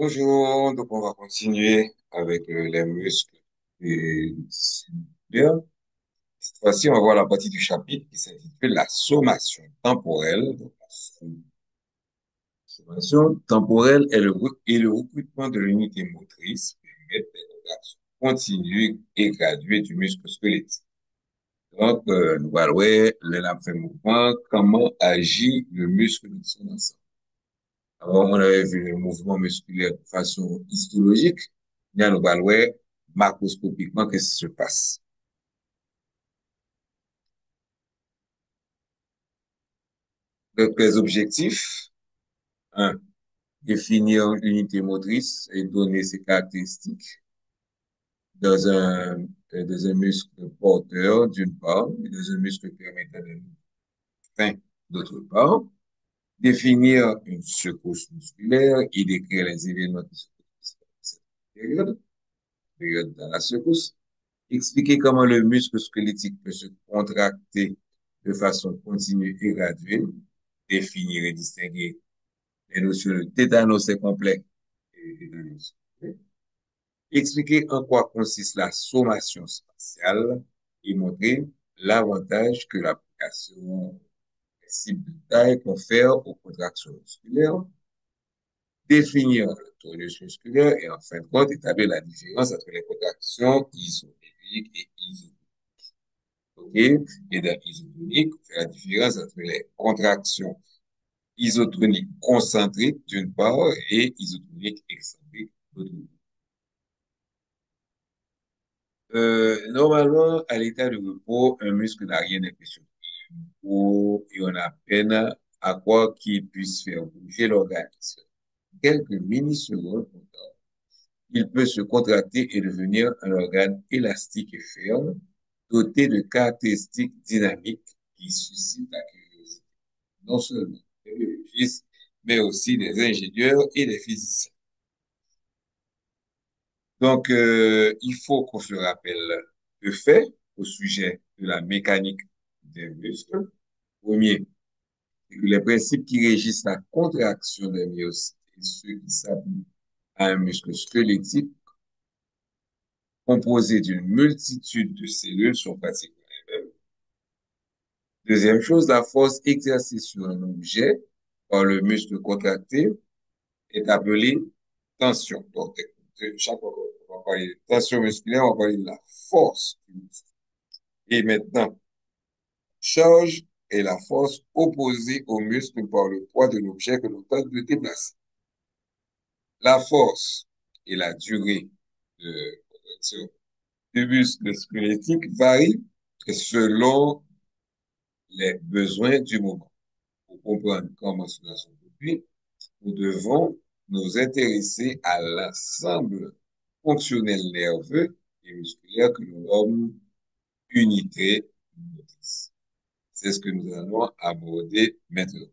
Bonjour, donc on va continuer avec les muscles et bien. Cette fois-ci, on va voir la partie du chapitre qui s'intitule la sommation temporelle. Donc, la sommation temporelle est le recrutement de l'unité motrice qui permet des contractions continues et graduées du muscle squelettique. Donc, nous allons voir le mouvement, comment agit le muscle de son ensemble. Alors, on avait vu le mouvement musculaire de façon histologique. Bien, nous allons voir macroscopiquement qu'est-ce qui se passe. Donc, les objectifs. Un, définir l'unité motrice et donner ses caractéristiques dans dans un muscle porteur, d'une part, et dans un muscle permettant de fin, d'autre part. Définir une secousse musculaire et décrire les événements qui se produisent dans cette période dans la secousse. Expliquer comment le muscle squelettique peut se contracter de façon continue et graduelle. Définir et distinguer les notions de tétanos et complet et tétanos. Expliquer en quoi consiste la sommation spatiale et montrer l'avantage que l'application principe de taille confère aux contractions musculaires. Définir le tonus musculaire et en fin de compte établir la différence entre les contractions isotoniques et isotoniques. OK? Et dans isotonique, on fait la différence entre les contractions isotoniques concentriques d'une part et isotoniques excentriques d'autre part. Normalement, à l'état de repos, un muscle n'a rien d'impression. Et on a peine à quoi qu'il puisse faire bouger l'organisme. Quelques mini-secondes, il peut se contracter et devenir un organe élastique et ferme, doté de caractéristiques dynamiques qui suscitent la curiosité, non seulement des biologistes, mais aussi des ingénieurs et des physiciens. Donc, il faut qu'on se rappelle de fait au sujet de la mécanique des muscles. Premier, les principes qui régissent la contraction des myocytes et ceux qui s'appliquent à un muscle squelettique composé d'une multitude de cellules sont pratiquement les mêmes. Deuxième chose, la force exercée sur un objet par le muscle contracté est appelée tension. Donc, chaque fois qu'on va parler de tension musculaire, on va parler de la force du muscle. Et maintenant, charge est la force opposée au muscle par le poids de l'objet que l'on tente de déplacer. La force et la durée de contraction du muscle squelettique varient selon les besoins du moment. Pour comprendre comment cela se produit, nous devons nous intéresser à l'ensemble fonctionnel nerveux et musculaire que l'on nomme unité motrice. C'est ce que nous allons aborder maintenant.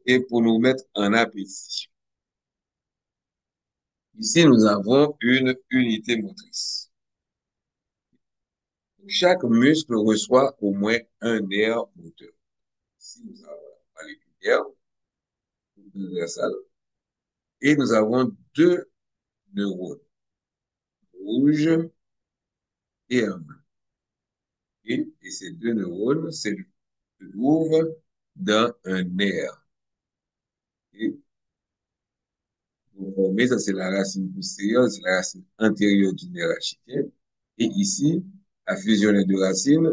Et pour nous mettre en appétit. Ici, nous avons une unité motrice. Chaque muscle reçoit au moins un nerf moteur. Ici, nous avons la moelle universelle et nous avons deux neurones, rouge et un bleu. Et ces deux neurones se trouvent dans un nerf. Et pour former, ça c'est la racine postérieure, c'est la racine antérieure du nerf rachidien. Et ici, la fusion des deux racines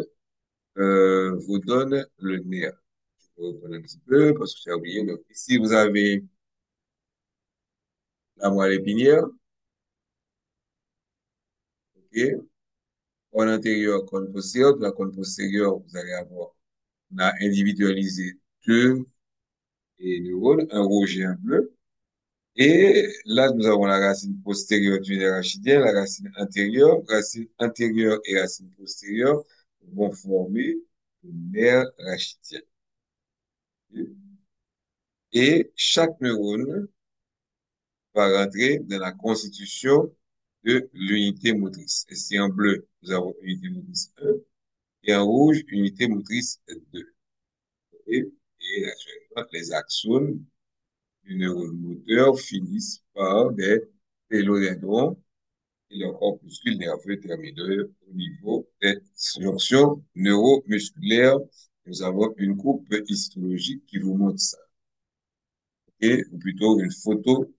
vous donne le nerf. Je vais reprendre un petit peu parce que j'ai oublié. Donc ici, vous avez la moelle épinière, ok? Cône antérieur, cône postérieur. De la cône postérieure, vous allez avoir, on a individualisé deux neurones, un rouge et un bleu. Et là, nous avons la racine postérieure du nerf rachidien, la racine antérieure et racine postérieure vont former le nerf rachidien. Et chaque neurone va rentrer dans la constitution de l'unité motrice. Ici, en bleu, nous avons unité motrice 1 et en rouge, unité motrice 2. Et Et naturellement, les axones du neurone moteur finissent par des télodendrons et leur corpuscule nerveux termineux au niveau des jonctions neuromusculaires. Nous avons une coupe histologique qui vous montre ça, ou plutôt une photo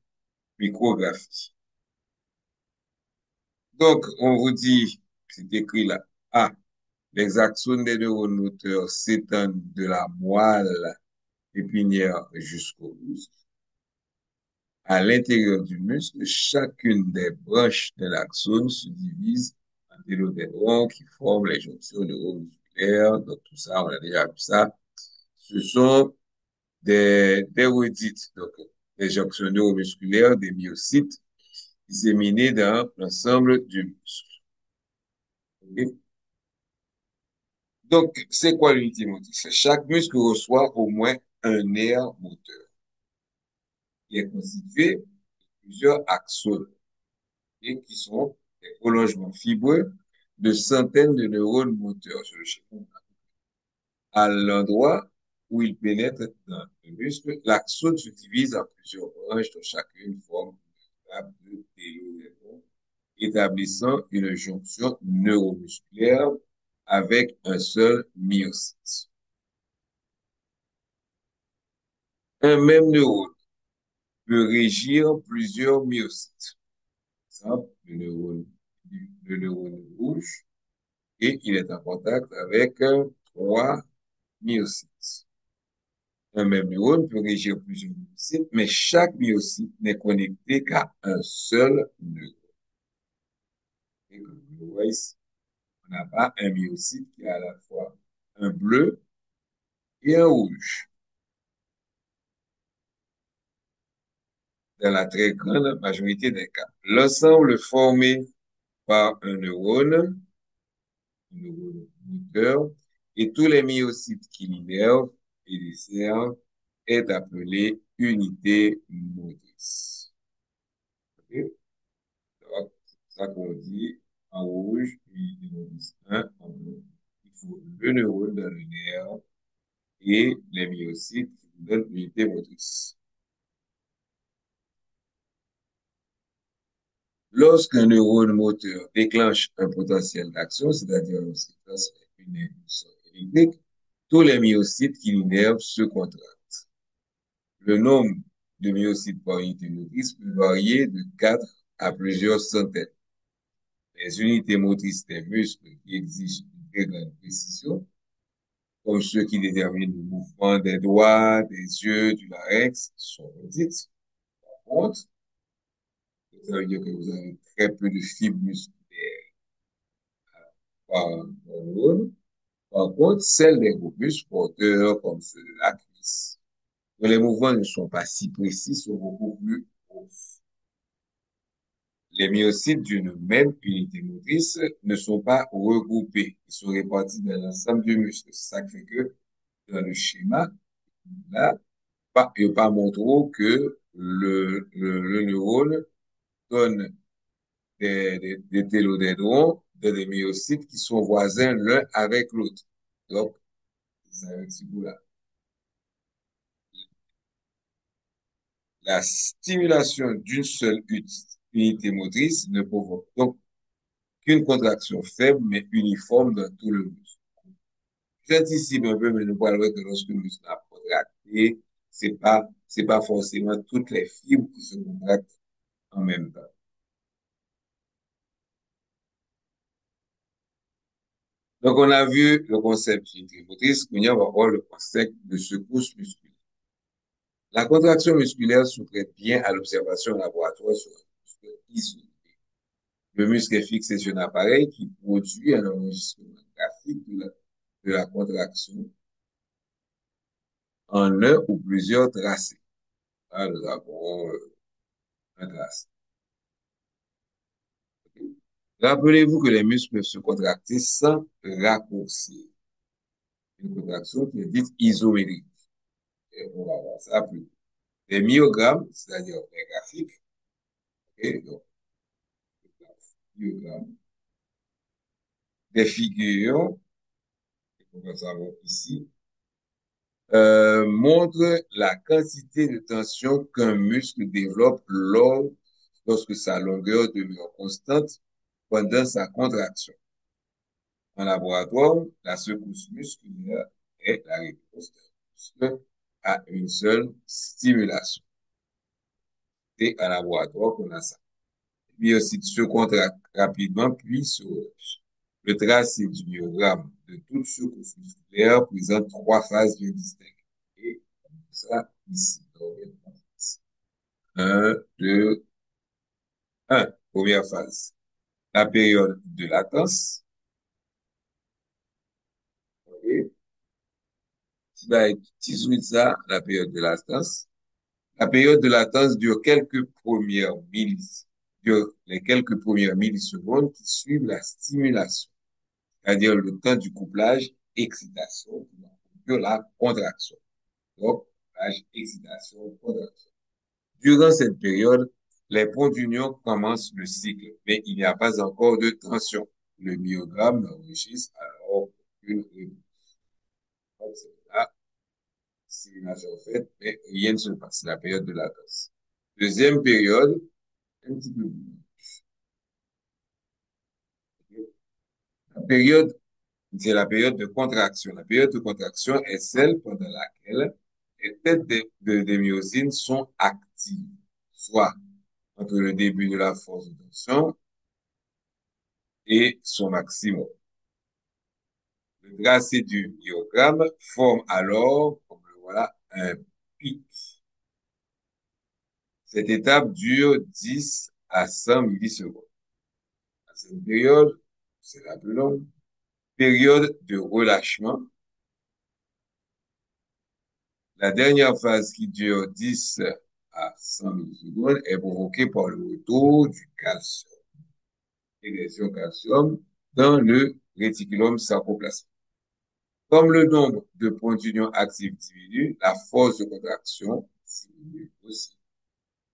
micrographie. Donc, on vous dit, c'est écrit là, ah, les axones des neurones moteurs s'étendent de la moelle épinière jusqu'au muscle. À l'intérieur du muscle, chacune des branches de l'axone se divise en télodendrons qui forment les jonctions neuromusculaires. Donc, tout ça, on a déjà vu ça. Ce sont des rodites, donc des jonctions neuromusculaires, des myocytes disséminés dans l'ensemble du muscle. Ok. Donc, c'est quoi l'unité motrice? Chaque muscle reçoit au moins un nerf moteur. Il est constitué de plusieurs axones et qui sont des prolongements fibreux de centaines de neurones moteurs sur le schéma. À l'endroit où il pénètre dans le muscle, l'axone se divise en plusieurs branches dont chacune forme une nappe de télodendron, établissant une jonction neuromusculaire avec un seul myocyte. Un même neurone peut régir plusieurs myocytes. Par exemple, le neurone rouge, et il est en contact avec trois myocytes. Un même neurone peut régir plusieurs myocytes, mais chaque myocyte n'est connecté qu'à un seul neurone. Et comme vous le voyez ici, on n'a pas un myocyte qui a à la fois un bleu et un rouge. Dans la très grande majorité des cas. L'ensemble formé par un neurone moteur, et tous les myocytes qui l'innervent et desservent est appelé unité motrice. Ok. Donc, c'est ça qu'on dit en rouge, puis unité motrice 1, en bleu. Il faut le neurone dans le nerf et les myocytes qui vous donnent l'unité motrice. Lorsqu'un neurone moteur déclenche un potentiel d'action, c'est-à-dire une impulsion électrique, tous les myocytes qui l'innervent se contractent. Le nombre de myocytes par unité motrice peut varier de 4 à plusieurs centaines. Les unités motrices des muscles qui exigent une très grande précision, comme ceux qui déterminent le mouvement des doigts, des yeux, du larynx, sont redites. Par contre, ça veut dire que vous avez très peu de fibres musculaires par neurone. Par contre, celles des groupes muscles porteurs, comme ceux de la cuisse, dont les mouvements ne sont pas si précis, sont beaucoup plus grosses. Les myocytes d'une même unité motrice ne sont pas regroupés. Ils sont répartis dans l'ensemble du muscle. C'est ça qui fait que dans le schéma, là, il n'y a pas montré que le neurone donne des télodendrons dans des myocytes qui sont voisins l'un avec l'autre. Donc, c'est un petit bout-là. La stimulation d'une seule unité motrice ne provoque donc qu'une contraction faible mais uniforme dans tout le muscle. J'anticipe un peu, mais nous parlerons que lorsque le muscle a contracté, c'est pas forcément toutes les fibres qui se contractent en même temps. Donc, on a vu le concept d'unité motrice, maintenant on va voir le concept de secousse musculaire. La contraction musculaire se prête bien à l'observation laboratoire sur un muscle isolé. Le muscle est fixé sur un appareil qui produit un enregistrement graphique de la contraction en un ou plusieurs tracés. Là, nous avons un tracé. Rappelez-vous que les muscles peuvent se contracter sans raccourcir. Une contraction qui est dite isométrique. Et on va voir ça plus tard. Les myogrammes, c'est-à-dire les graphiques, et donc, myogrammes, des figures, que nous avons ici, montre la quantité de tension qu'un muscle développe lorsque sa longueur demeure constante pendant sa contraction. En laboratoire, la secousse musculaire est la réponse d'un muscle à une seule stimulation. C'est en laboratoire qu'on a ça. Les myocytes se contractent rapidement, puis se relâchent. Le tracé du myogramme de toute secousse musculaire présente trois phases bien distinctes. Et ça, ici. Donc, un, deux, un. Première phase. La période de latence. Ok. Tu ça, la période de latence. La période de latence dure dure les quelques premières millisecondes qui suivent la stimulation, c'est-à-dire le temps du couplage, excitation, de la contraction. Donc, couplage, excitation, contraction. Durant cette période, les points d'union commencent le cycle, mais il n'y a pas encore de tension. Le myogramme n'enregistre alors aucune réponse. Donc, c'est la stimulation faite, mais rien ne se passe. C'est la période de latence. Deuxième période, un petit peu plus. La période, c'est la période de contraction. La période de contraction est celle pendant laquelle les têtes des myosines sont actives, soit entre le début de la force de tension et son maximum. Le tracé du myogramme forme alors, comme le voilà, un pic. Cette étape dure 10 à 100 millisecondes. À cette période, c'est la plus longue, période de relâchement. La dernière phase qui dure 10 à 100 millisecondes est provoquée par le retour du calcium et des ions calcium dans le réticulum sarcoplasmique. Comme le nombre de points d'union actifs diminue, la force de contraction diminue aussi.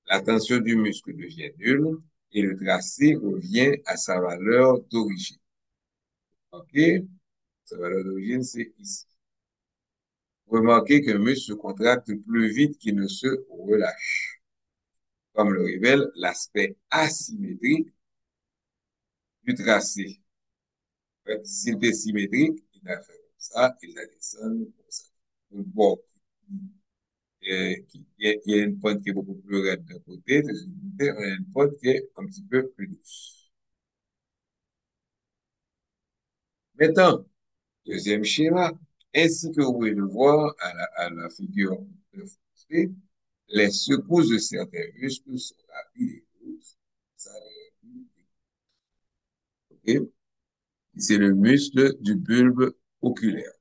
La tension du muscle devient nulle et le tracé revient à sa valeur d'origine. OK? Sa valeur d'origine, c'est ici. Remarquez qu'un muscle se contracte plus vite qu'il ne se relâche. Comme le révèle l'aspect asymétrique du tracé. S'il était symétrique, il a fait comme ça, il a descendu comme ça. Donc, bon, il y a une pointe qui est beaucoup plus raide d'un côté, de l'autre côté, on a une pointe qui est un petit peu plus douce. Maintenant, deuxième schéma, ainsi que vous pouvez le voir à la figure de Fosset, les secousses de certains muscles sont rapides et douces. Ça, ok? C'est le muscle du bulbe oculaire.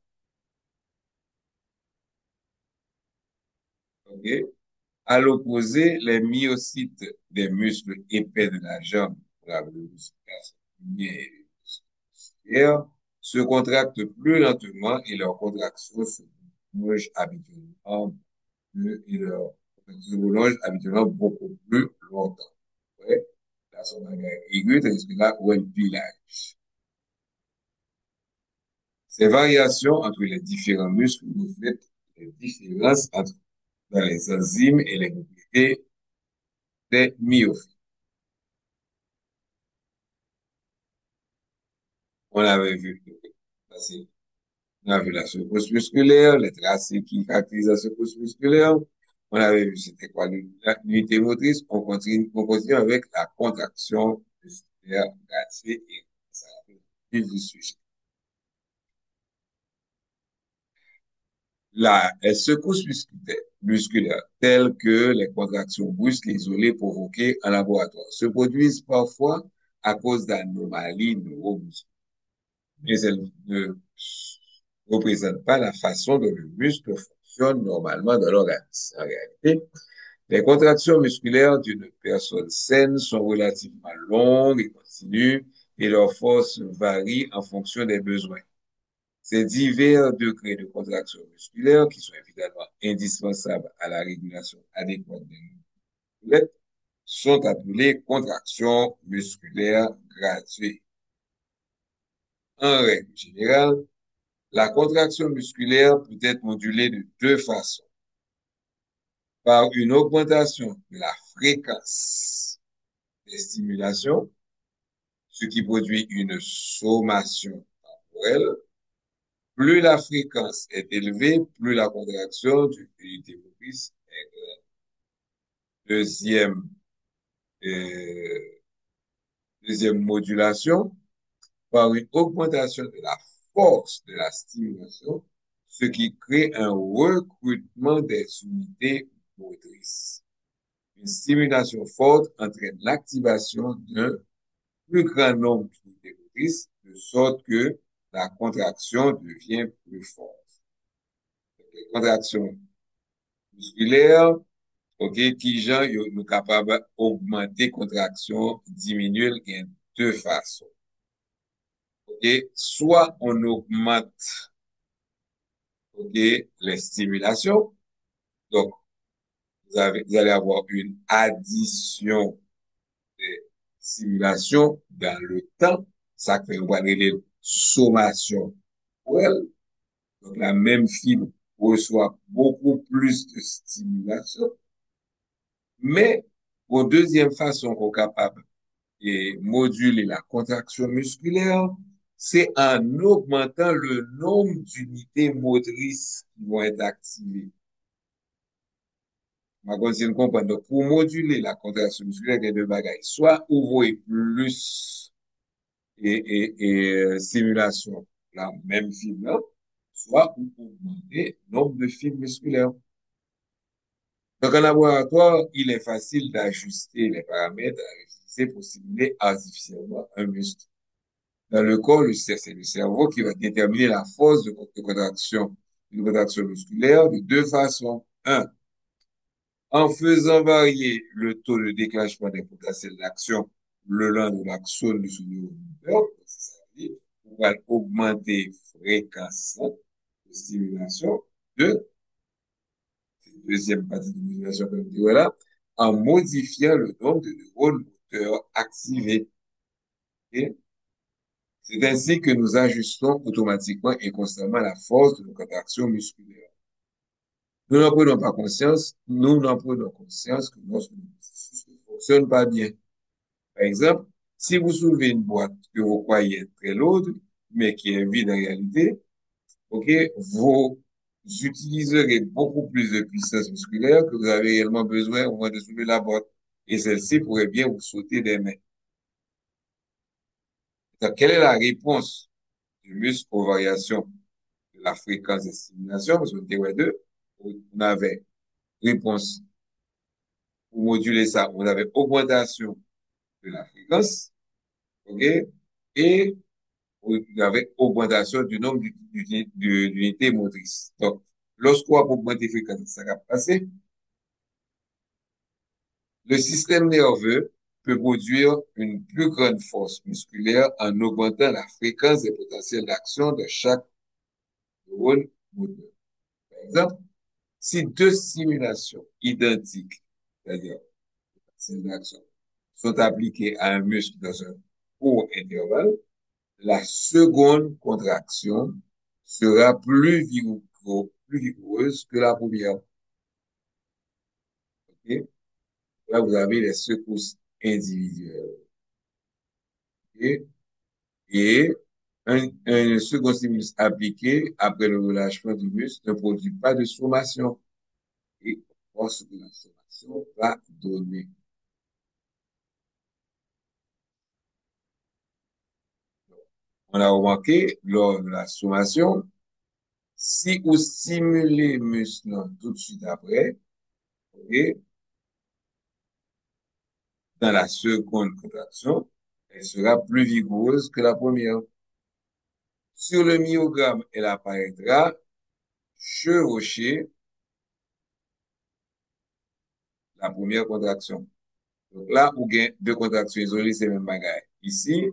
Ok? À l'opposé, les myocytes des muscles épais de la jambe, la musculation se contractent plus lentement et leur contraction se prolonge habituellement, et leur contraction se prolonge habituellement beaucoup plus longtemps. Ouais? Là, son langage aigu, tandis que là, où est le pilage. Ces variations entre les différents muscles reflètent les différences dans les enzymes et les propriétés des myophiles. On avait vu, on a vu la secousse musculaire, les tracés qui caractérisent la secousse musculaire. On avait vu c'était quoi l'unité motrice. On continue avec la contraction musculaire tracée et ça du sujet. Les secousses musculaires, telles que les contractions brusques isolées provoquées en laboratoire, se produisent parfois à cause d'anomalies neuromusculaires. Mais elles ne représentent pas la façon dont le muscle fonctionne normalement dans l'organisme. En réalité, les contractions musculaires d'une personne saine sont relativement longues et continues et leur force varie en fonction des besoins. Ces divers degrés de contraction musculaire, qui sont évidemment indispensables à la régulation adéquate des muscles, sont appelées contractions musculaires graduées. En règle générale, La contraction musculaire peut être modulée de deux façons. Par une augmentation de la fréquence des stimulations, ce qui produit une sommation temporelle. Plus la fréquence est élevée, plus la contraction de l'unité motrice est grande. Deuxième, euh, deuxième modulation, par une augmentation de la force de la stimulation, ce qui crée un recrutement des unités motrices. Une stimulation forte entraîne l'activation d'un plus grand nombre d'unités motrices, de sorte que la contraction devient plus forte. Les contractions musculaires, ok, qui gens nous capables d'augmenter contraction, diminuer le deux façons. Ok, soit on augmente, ok, les stimulations, donc vous allez avoir une addition des stimulations dans le temps, ça fait on va les sommation pour elle. Donc la même fibre reçoit beaucoup plus de stimulation, mais pour deuxième façon qu'on est capable et moduler la contraction musculaire, c'est en augmentant le nombre d'unités motrices qui vont être activées. Ma continue comprendre. Donc, pour moduler la contraction musculaire, il y a deux bagailles. Soit ouvrir plus stimulation, la même fibre, là, soit augmenter le nombre de fibres musculaires. Donc, en laboratoire, il est facile d'ajuster les paramètres à utiliser pour stimuler artificiellement un muscle. Dans le corps, c'est le cerveau qui va déterminer la force de contraction musculaire de deux façons. Un, en faisant varier le taux de déclenchement des potentiels d'action le long de l'axone du sous-neuromoteur, c'est-à-dire, on va augmenter fréquence de stimulation de deuxième partie de modulation comme dit voilà, en modifiant le nombre de neurones moteurs activés. Okay? C'est ainsi que nous ajustons automatiquement et constamment la force de nos contractions musculaires. Nous n'en prenons conscience que lorsque le processus ne fonctionne pas bien. Par exemple, si vous soulevez une boîte que vous croyez être très lourde, mais qui est vide en réalité, ok, vous utiliserez beaucoup plus de puissance musculaire que vous avez réellement besoin au moins de soulever la boîte. Et celle-ci pourrait bien vous sauter des mains. Donc, quelle est la réponse du muscle aux variations de la fréquence de stimulation? Parce qu'on était ouais, deux. On avait réponse pour moduler ça. On avait augmentation de la fréquence, ok? Et on avait augmentation du nombre d'unités motrices. Donc, lorsqu'on a augmenté la fréquence, ça va passer. Le système nerveux peut produire une plus grande force musculaire en augmentant la fréquence des potentiels d'action de chaque neurone moteur. Par exemple, si deux stimulations identiques, c'est-à-dire potentiels d'action, sont appliquées à un muscle dans un court intervalle, la seconde contraction sera plus vigoureuse que la première. Okay? Là, vous avez les secousses individuelles. Okay? Et un second stimulus appliqué après le relâchement du muscle ne produit pas de sommation. Et on ce que la sommation va donner. On a remarqué lors de la sommation, si vous stimulez le muscle tout de suite après, okay, dans la seconde contraction, elle sera plus vigoureuse que la première. Sur le myogramme, elle apparaîtra chevaucher la première contraction. Donc là, vous avez deux contractions isolées, c'est le même bagage. Ici,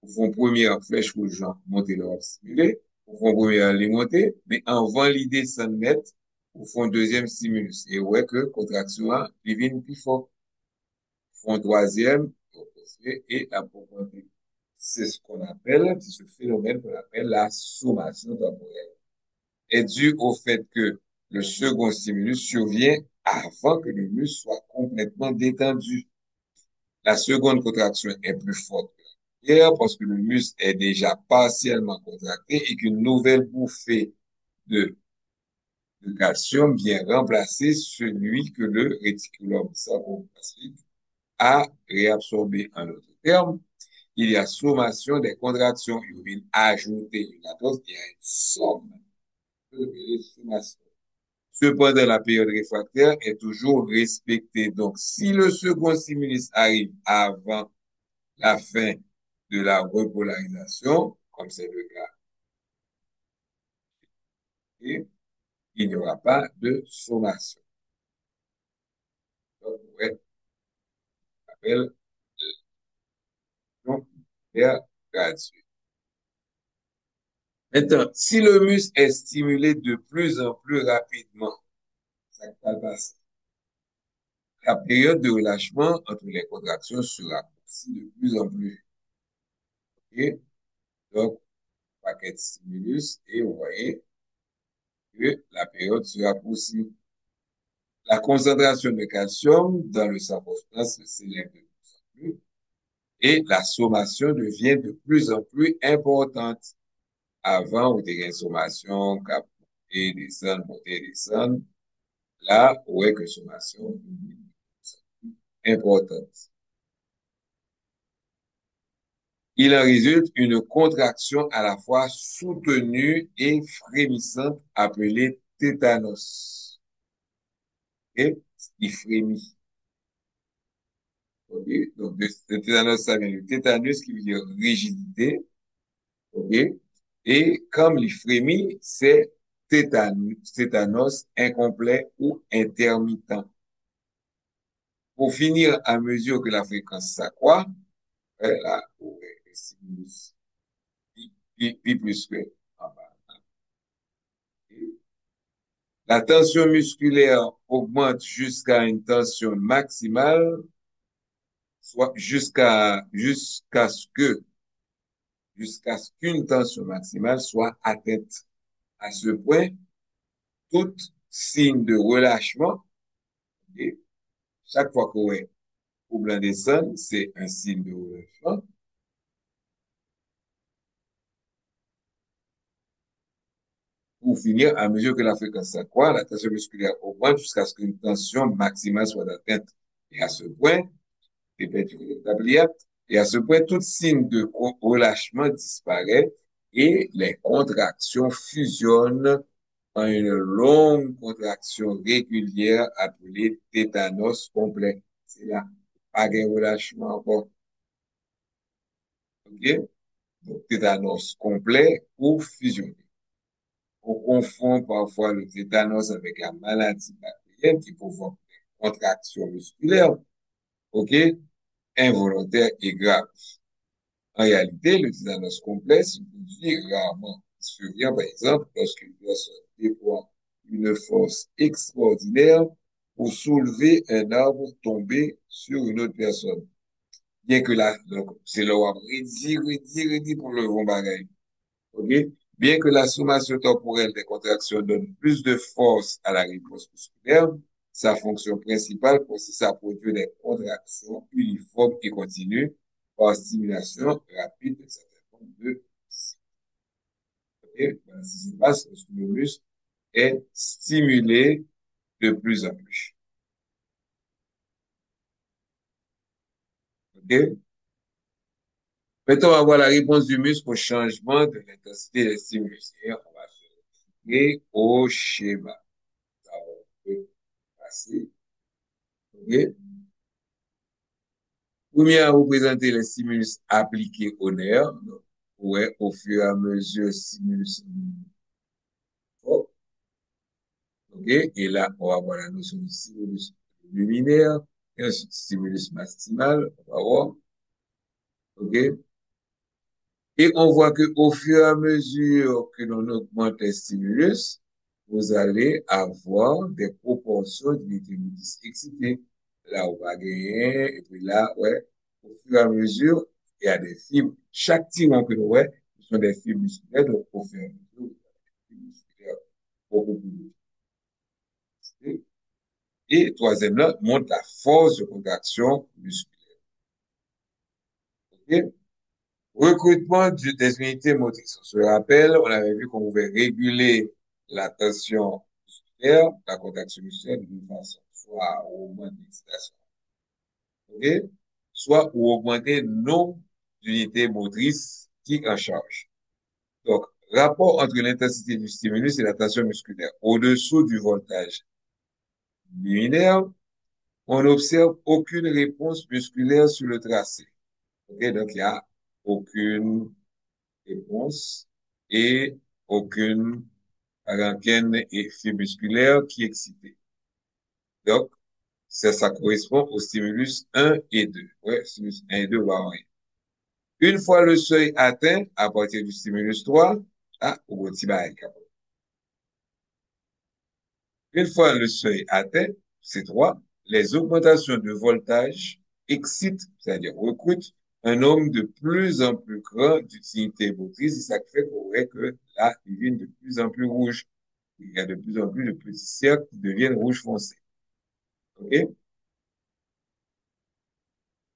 vous font première flèche rouge, monter le stimulé, vous font première les monter, mais avant l'idée sans mettre, vous font deuxième stimulus. Et ouais que contraction là, ils viennent plus fort. Vous font troisième, et la propreté. c'est ce phénomène qu'on appelle la sommation temporelle, est due au fait que le second stimulus survient avant que le muscle soit complètement détendu. La seconde contraction est plus forte que la première parce que le muscle est déjà partiellement contracté et qu'une nouvelle bouffée de, de calcium vient remplacer celui que le réticulum sacro-plasmique a réabsorbé. En d'autres termes, il y a sommation des contractions urines ajoutées une atose, il y a une somme de sommation. Cependant, la période réfractaire est toujours respectée. Donc, si le second stimulus arrive avant la fin de la repolarisation, comme c'est le cas, et il n'y aura pas de sommation. Donc, ouais, on appelle gratuit. Maintenant, si le muscle est stimulé de plus en plus rapidement, ça va passer. La période de relâchement entre les contractions sera aussi de plus en plus. Okay? Donc, paquet de stimulus et vous voyez que la période sera possible. La concentration de calcium dans le sarcoplasme s'élève de plus en plus et la sommation devient de plus en plus importante. Avant, vous avez une sommation, cap, et descendre, monter, descendre. Là, vous voyez que sommation est importante. Il en résulte une contraction à la fois soutenue et frémissante appelée tétanos. Et il frémit. Okay? Donc, le tétanos, ça vient du tétanus qui veut dire rigidité. Okay? Et comme il frémit, c'est tétanos incomplet ou intermittent. Pour finir, à mesure que la fréquence s'accroît, là, le sinus, pi plus que en bas. La tension musculaire augmente jusqu'à une tension maximale, soit jusqu'à ce qu'une tension maximale soit atteinte. À ce point, tout signe de relâchement, et chaque fois qu'on est au blanc des scènes, c'est un signe de relâchement. Pour finir, à mesure que la fréquence s'accroît, la tension musculaire augmente jusqu'à ce qu'une tension maximale soit atteinte. Et à ce point, et à ce point, tout signe de relâchement disparaît et les contractions fusionnent en une longue contraction régulière appelée tétanos complet. C'est là, pas de relâchement encore. OK? Donc, tétanos complet ou fusionné. On confond parfois le tétanos avec la maladie bactérienne qui provoque des contractions musculaires, OK? Involontaires et graves. En réalité, le tétanos complet se produit rarement. Il survient, par exemple, lorsqu'une personne déploie une force extraordinaire pour soulever un arbre tombé sur une autre personne. Bien que là, donc, c'est là où on redit pour le bon bagage. OK? Bien que la sommation temporelle des contractions donne plus de force à la réponse musculaire, sa fonction principale consiste à produire des contractions uniformes et continues par stimulation rapide de certaines formes de okay? Voilà ce qui se passe lorsque le muscle est stimulé de plus en plus. OK? Maintenant, on va voir la réponse du muscle au changement de l'intensité des stimulus. Et on va se référer au schéma. Ça va passer. OK? Premier à représenter les stimulus appliqués au nerf. Donc, ouais, au fur et à mesure, stimulus fort. OK? Et là, on va voir la notion de stimulus luminaire et ensuite stimulus maximal. On va voir. OK? Et on voit que au fur et à mesure que l'on augmente les stimulus, vous allez avoir des proportions d'unités motrices excitées. Là, on va gagner, et puis là, ouais, au fur et à mesure, il y a des fibres. Chaque tyran que nous voyons, ce sont des fibres musculaires, donc au fur et à mesure, des fibres musculaires beaucoup plus petites. Et troisième là, montre la force de contraction musculaire. OK? Recrutement des unités motrices. On se rappelle, on avait vu qu'on pouvait réguler la tension musculaire, la contraction musculaire de deux façons. Soit au augmenter l'excitation, OK? Soit ou augmenter le nombre d'unités motrices qui en charge. Donc, rapport entre l'intensité du stimulus et la tension musculaire. Au-dessous du voltage linéaire, on n'observe aucune réponse musculaire sur le tracé. OK? Donc, il n'y a aucune réponse et aucune rantaine et fibre musculaire qui est excitée. Donc, ça correspond au stimulus 1 et 2. Ouais, stimulus 1 et 2 va rien. Une fois le seuil atteint, à partir du stimulus 3, au petit bail. Une fois le seuil atteint, C3, les augmentations de voltage excitent, c'est-à-dire recrutent, un nombre de plus en plus grand d'utilité motrice, et ça fait qu'on voit que là, il devient de plus en plus rouge. Il y a de plus en plus de petits cercles qui deviennent rouge foncé. OK?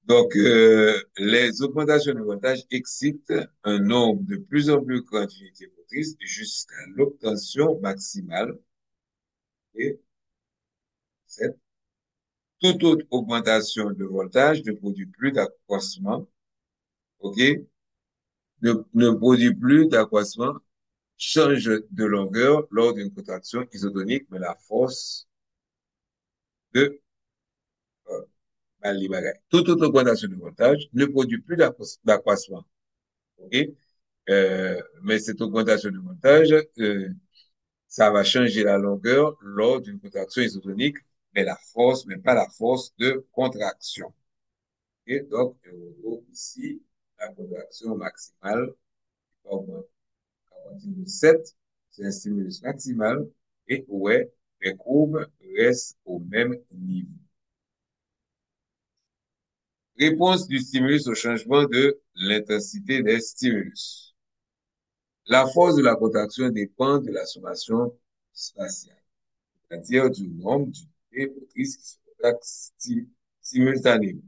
Donc, les augmentations de voltage excitent un nombre de plus en plus grand d'unités motrices jusqu'à l'obtention maximale. Et toute autre augmentation de voltage ne produit plus d'accroissement, OK? Ne produit plus d'accroissement, change de longueur lors d'une contraction isotonique, mais la force de toute autre augmentation de voltage ne produit plus d'accroissement, OK? Mais cette augmentation de voltage, ça va changer la longueur lors d'une contraction isotonique, mais pas la force de contraction. Et donc, on trouve ici la contraction maximale comme à partir de 7, c'est un stimulus maximal, et ouais, les courbes restent au même niveau. Réponse du stimulus au changement de l'intensité des stimulus. La force de la contraction dépend de la sommation spatiale, c'est-à-dire du nombre d'unités motrices qui se contractent simultanément.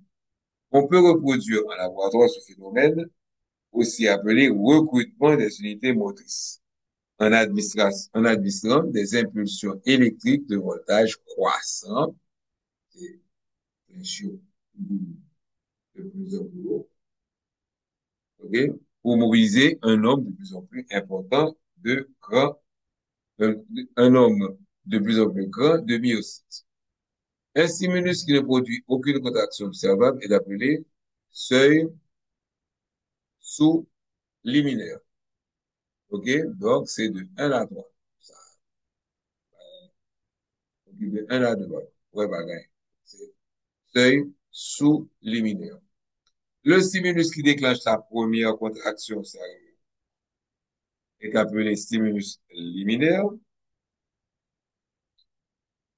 On peut reproduire en laboratoire ce phénomène, aussi appelé recrutement des unités motrices, en administrant des impulsions électriques de voltage croissant, et bien sûr, de plus en plus haut, OK, pour mobiliser un nombre de plus en plus important de grands, un nombre de plus en plus grand de myocytes. Un stimulus qui ne produit aucune contraction observable est appelé seuil sous-liminaire. OK? Donc, c'est de 1 à 3. Ça, de 1 à 2. Ouais, bagaille. C'est seuil sous-liminaire. Le stimulus qui déclenche la première contraction est appelé stimulus liminaire.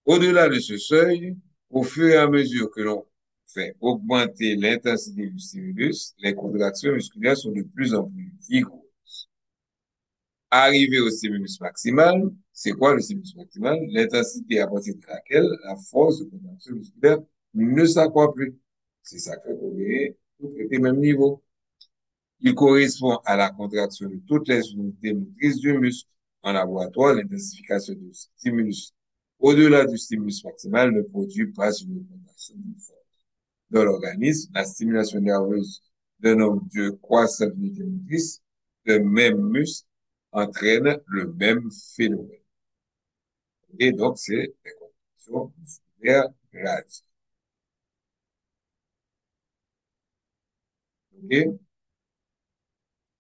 Au-delà de ce seuil, au fur et à mesure que l'on fait augmenter l'intensité du stimulus, les contractions musculaires sont de plus en plus vigoureuses. Arrivé au stimulus maximal, c'est quoi le stimulus maximal? L'intensité à partir de laquelle la force de contraction musculaire ne s'accroît plus. C'est ça que vous voyez, tout est au même niveau. Il correspond à la contraction de toutes les unités motrices du muscle. En laboratoire, l'intensification du stimulus au-delà du stimulus maximal ne produit pas une contraction uniforme. Dans l'organisme, la stimulation nerveuse d'un nombre de croissants d'unités motrices de même muscle entraîne le même phénomène. Et donc, c'est des contractions musculaires gradientes. OK?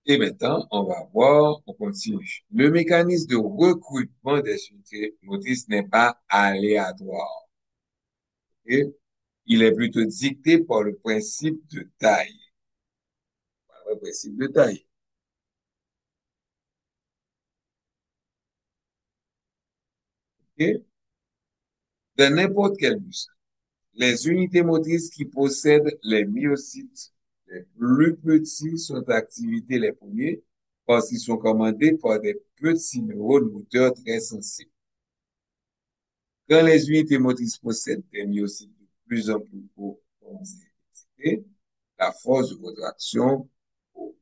Et maintenant, on va voir, on continue. Le mécanisme de recrutement des unités motrices n'est pas aléatoire. OK? Il est plutôt dicté par le principe de taille. Par le principe de taille. OK? Dans n'importe quel muscle, les unités motrices qui possèdent les myocytes, Les plus petits sont activés les premiers parce qu'ils sont commandés par des petits neurones moteurs très sensibles. Quand les unités motrices possèdent des myocytes de plus en plus gros dans l'intensité, la force de contraction augmente.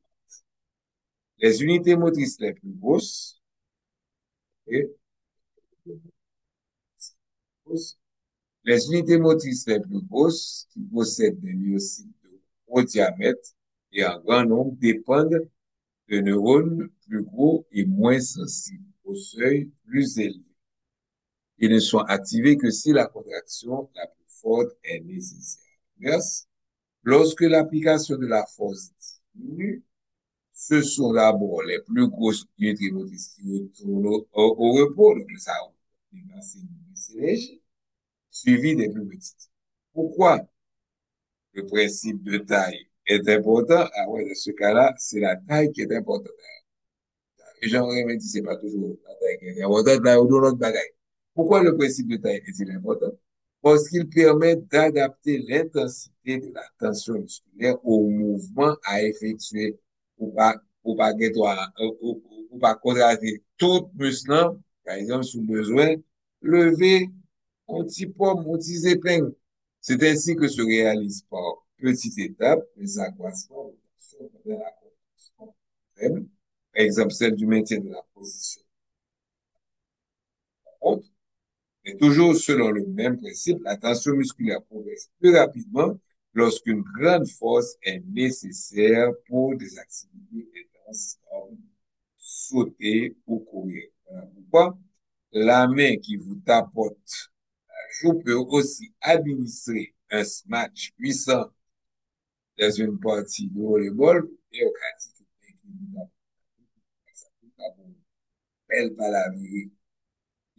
Les unités motrices les plus grosses, et, les unités motrices les plus grosses qui possèdent des myocytes de gros diamètre et en grand nombre dépendent de neurones plus gros et moins sensibles au seuil plus élevé. Ils ne sont activés que si la contraction la plus forte est nécessaire. Yes. Lorsque l'application de la force diminue, ce sont d'abord les plus grosses unités motrices qui retournent au repos, donc ça, c'est léger, suivi des plus petites. Pourquoi le principe de taille est important? Ah ouais, dans ce cas-là, c'est la taille qui est importante. Et j'aimerais dit, c'est pas toujours la taille qui est importante, là, ou dans l'autre bagaille. Pourquoi le principe de taille est-il important? Parce qu'il permet d'adapter l'intensité de la tension musculaire au mouvement à effectuer pour pas pour pas contracter tout muscle, par exemple, sous besoin, lever un petit pomme, un petit épingle. C'est ainsi que se réalise par petites étapes les accroissements de tension pendant la contraction faible, par exemple, celle du maintien de la position haute. Mais toujours selon le même principe, la tension musculaire progresse plus rapidement lorsqu'une grande force est nécessaire pour des activités intenses comme sauter ou courir. Voilà pourquoi la main qui vous tapote la joue peut aussi administrer un smash puissant dans une partie de volleyball et au cas où elle va la virer.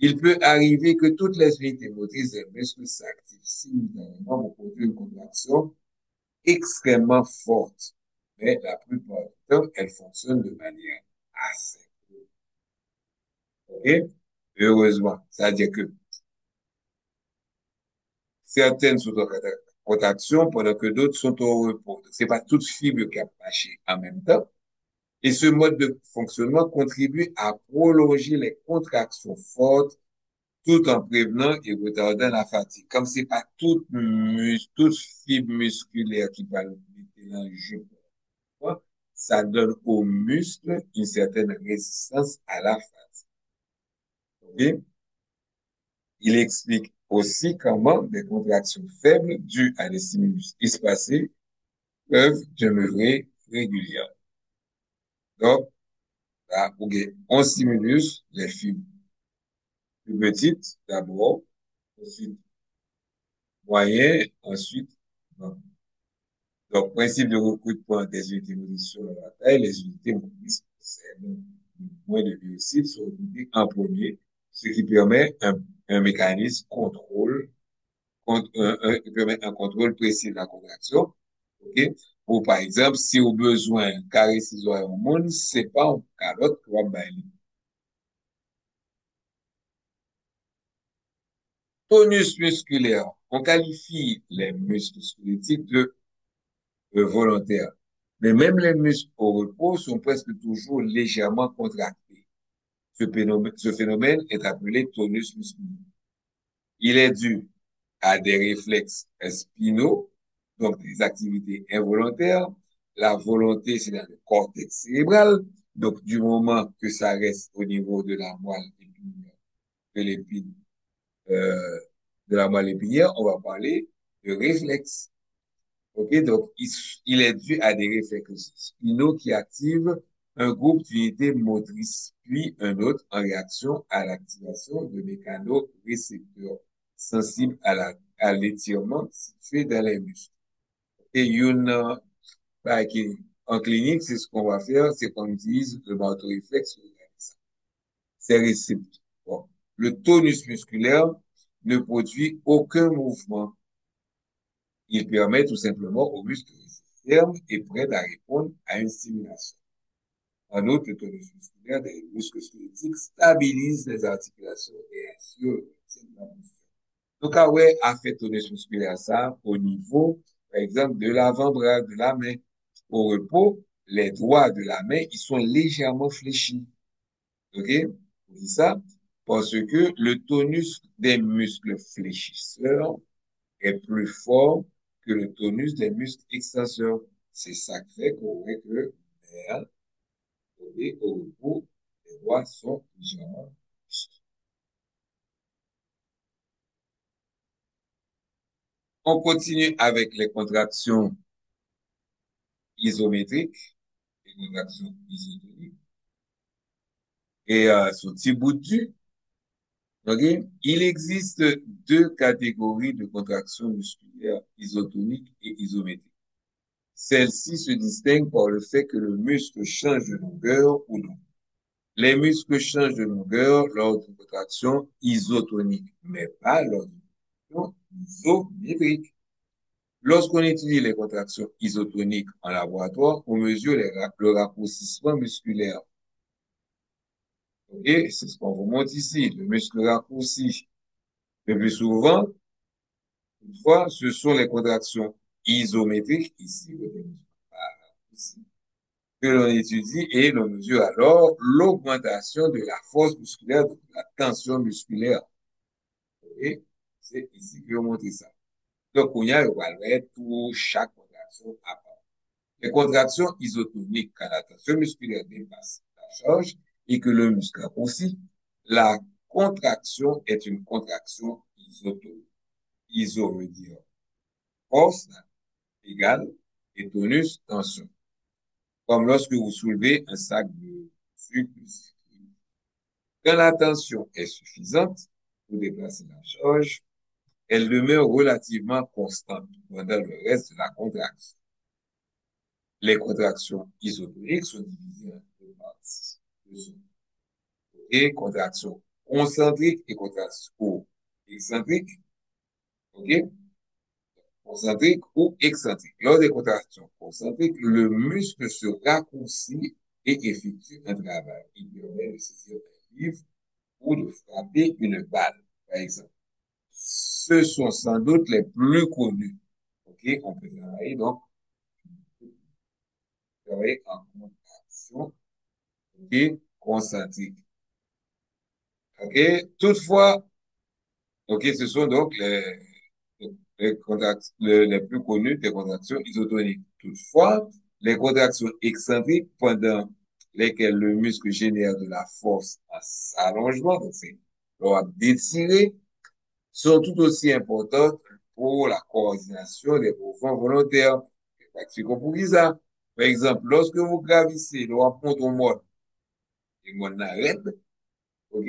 Il peut arriver que toutes les unités motrices des muscles s'activent simultanément pour produire une contraction extrêmement forte. Mais la plupart du temps, elles fonctionnent de manière assez. OK? Heureusement. C'est-à-dire que certaines sont en contraction pendant que d'autres sont au repos. C'est pas toute fibre qui a marché en même temps. Et ce mode de fonctionnement contribue à prolonger les contractions fortes tout en prévenant et retardant la fatigue. Comme c'est pas toute fibre musculaire qui va le mettre en jeu, ça donne aux muscles une certaine résistance à la fatigue. Okay? Il explique aussi comment des contractions faibles dues à des stimulus espacés peuvent demeurer régulières. Donc, là, okay, on stimulus les fibres plus petites d'abord, ensuite moyen, ensuite bon. Donc, principe de recrutement des unités motrices sur la taille, les unités motrices possèdent moins de biocides sont recrutées en premier, ce qui permet un mécanisme qui permet un contrôle précis de la contraction. OK? Ou par exemple, si au besoin, carré ciseaux au monde, c'est pas un calotte qui va bailler. Tonus musculaire. On qualifie les muscles squelettiques de volontaires. Mais même les muscles au repos sont presque toujours légèrement contractés. Ce phénomène est appelé tonus musculaire. Il est dû à des réflexes spinaux, donc des activités involontaires. La volonté, c'est dans le cortex cérébral. Donc, du moment que ça reste au niveau de la moelle épinière, de l'épine, euh, de la moelle épinière, on va parler de réflexes. OK? Donc, il est dû à des réflexes spinaux qui activent un groupe d'unités motrices, puis un autre en réaction à l'activation de mécanorécepteurs sensibles à l'étirement situé dans les muscles. Et bah, en clinique, c'est ce qu'on va faire, c'est qu'on utilise le réflexe. C'est récepteur. Bon. Le tonus musculaire ne produit aucun mouvement. Il permet tout simplement aux muscles de rester fermes et prêts à répondre à une stimulation. En outre, le tonus musculaire des muscles squelettiques stabilise les articulations et assure le maintien de la posture. Donc, ouais, a fait tonus musculaire ça au niveau, par exemple, de l'avant-bras de la main, Au repos, les doigts de la main, ils sont légèrement fléchis. OK? On dit ça parce que le tonus des muscles fléchisseurs est plus fort que le tonus des muscles extenseurs. C'est ça qui fait qu'on voit que nerf et au repos, les doigts sont légèrement fléchis. On continue avec les contractions isométriques, les contractions isotoniques. Et sur petit bout de OK? Il existe deux catégories de contractions musculaires isotoniques et isométriques. Celles-ci se distinguent par le fait que le muscle change de longueur ou non. Les muscles changent de longueur lors d'une contraction isotonique, mais pas lors d'une contraction isométrique. Lorsqu'on étudie les contractions isotoniques en laboratoire, on mesure le raccourcissement musculaire. OK? C'est ce qu'on vous montre ici. Le muscle raccourci. Le plus souvent, toutefois, ce sont les contractions isométriques, ici, que l'on étudie et l'on mesure alors l'augmentation de la force musculaire, de la tension musculaire. Et c'est ici que l'on montre ça. Donc, on y a tout chaque contraction à part. Les contractions isotoniques, quand la tension musculaire dépasse la charge et que le muscle grossit, la contraction est une contraction isotonique. Iso veut dire force égale et tonus tension. Comme lorsque vous soulevez un sac de sucre. Quand la tension est suffisante pour déplacer la charge, elle demeure relativement constante pendant le reste de la contraction. Les contractions isotoniques sont divisées en deux parties. Et contractions concentriques et contractions excentriques. OK? Concentrique ou excentrique. Lors des contractions concentriques, le muscle se raccourcit et effectue un travail. Il permet de saisir un livre ou de frapper une balle, par exemple. Ce sont sans doute les plus connus. OK? On peut travailler en contraction, OK? Concentrique. OK? Toutefois, OK, ce sont donc les plus connus des contractions isotoniques. Toutefois, les contractions excentriques pendant lesquelles le muscle génère de la force à s'allongement, donc c'est d'étirer, sont tout aussi importantes pour la coordination des mouvements volontaires. Pour ça, par exemple, lorsque vous gravissez le rapport au mode, et mon arrête, OK?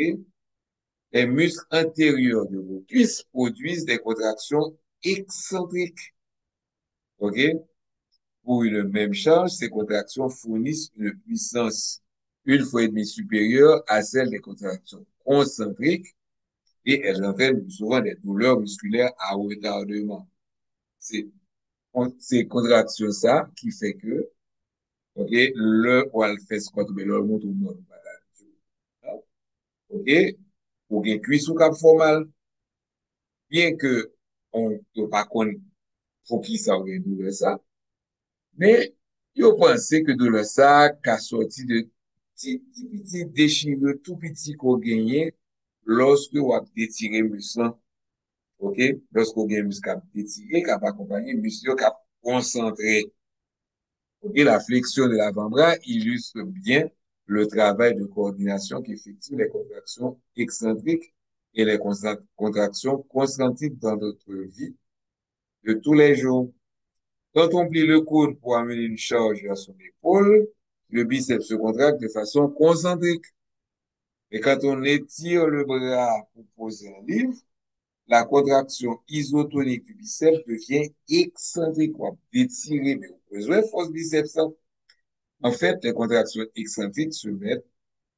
Les muscles antérieurs de vos cuisses produisent des contractions excentriques. OK? Pour une même charge, ces contractions fournissent une puissance une fois et demie supérieure à celle des contractions concentriques et elles entraînent souvent des douleurs musculaires à retardement. C'est ces contractions ça qui fait que, OK, on le fait squat, mais le monte au monde. OK? Pour que cuisse ou cap formal, bien que on ne pas connaître pour qui ça aurait douleur ça, mais yo pense que douleur ça qu'a sorti de petit déchirure tout petit qu'on gagne lorsque on a détiré muscle, OK? Lorsque on gagne muscle détiré, qu'a accompagné muscle qu'a concentré. OK? La flexion de l'avant-bras illustre bien le travail de coordination qu'effectuent les contractions excentriques et les contractions concentriques dans notre vie de tous les jours. Quand on plie le coude pour amener une charge vers son épaule, le biceps se contracte de façon concentrique. Et quand on étire le bras pour poser un livre, la contraction isotonique du biceps devient excentrique. On va étirer, mais on besoin de force biceps. En fait, les contractions excentriques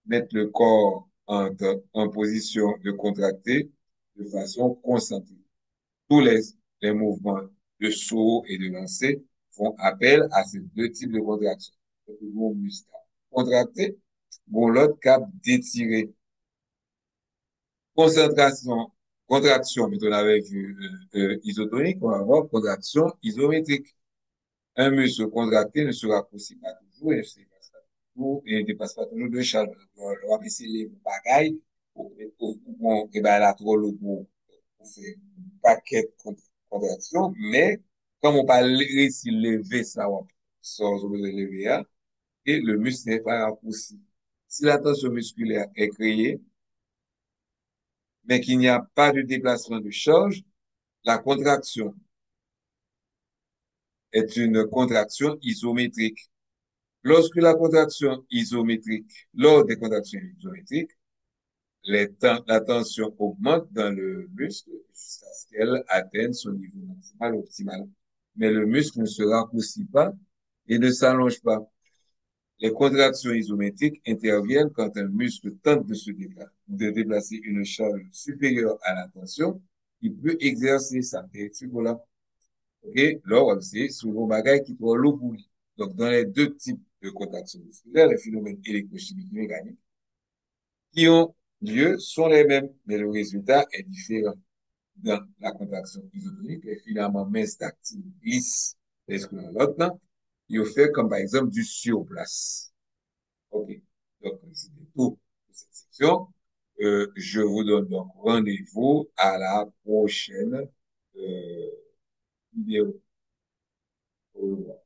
mettent le corps en position de contracter de façon concentrique. Tous les mouvements de saut et de lancer font appel à ces deux types de contractions. Le mouvement musculaire contracté, bon, l'autre cap d'étirer. Concentration, contraction, mais on avait vu isotonique, on va avoir contraction isométrique. Un muscle contracté ne se raccourcit pas toujours et ne dépasse pas toujours de charge. On va baisser les bagailles pour la trop le pour faire un paquet de contractions, mais comme on parle réussir lever ça, sans lever, hein, et le muscle n'est pas raccourci. Si la tension musculaire est créée, mais qu'il n'y a pas de déplacement de charge, la contraction est une contraction isométrique. Lorsque la contraction isométrique, lors des contractions isométriques, la tension augmente dans le muscle jusqu'à ce qu'elle atteigne son niveau maximal optimal. Mais le muscle ne se raccourcit pas et ne s'allonge pas. Les contractions isométriques interviennent quand un muscle tente de déplacer une charge supérieure à la tension. Il peut exercer sa verticale là. OK? Là, c'est souvent bagaille qui prend l'eau pour lui. Donc, dans les deux types de contractions musculaires, les phénomènes électrochimiques et mécaniques qui ont lieu sont les mêmes, mais le résultat est différent. Dans la contraction isotonique, les filaments minces tactiles glissent l'un dans l'autre, là. Ils fait comme par exemple du surplace. OK. Donc, c'est tout pour cette section. Je vous donne donc rendez-vous à la prochaine vidéo. Au revoir.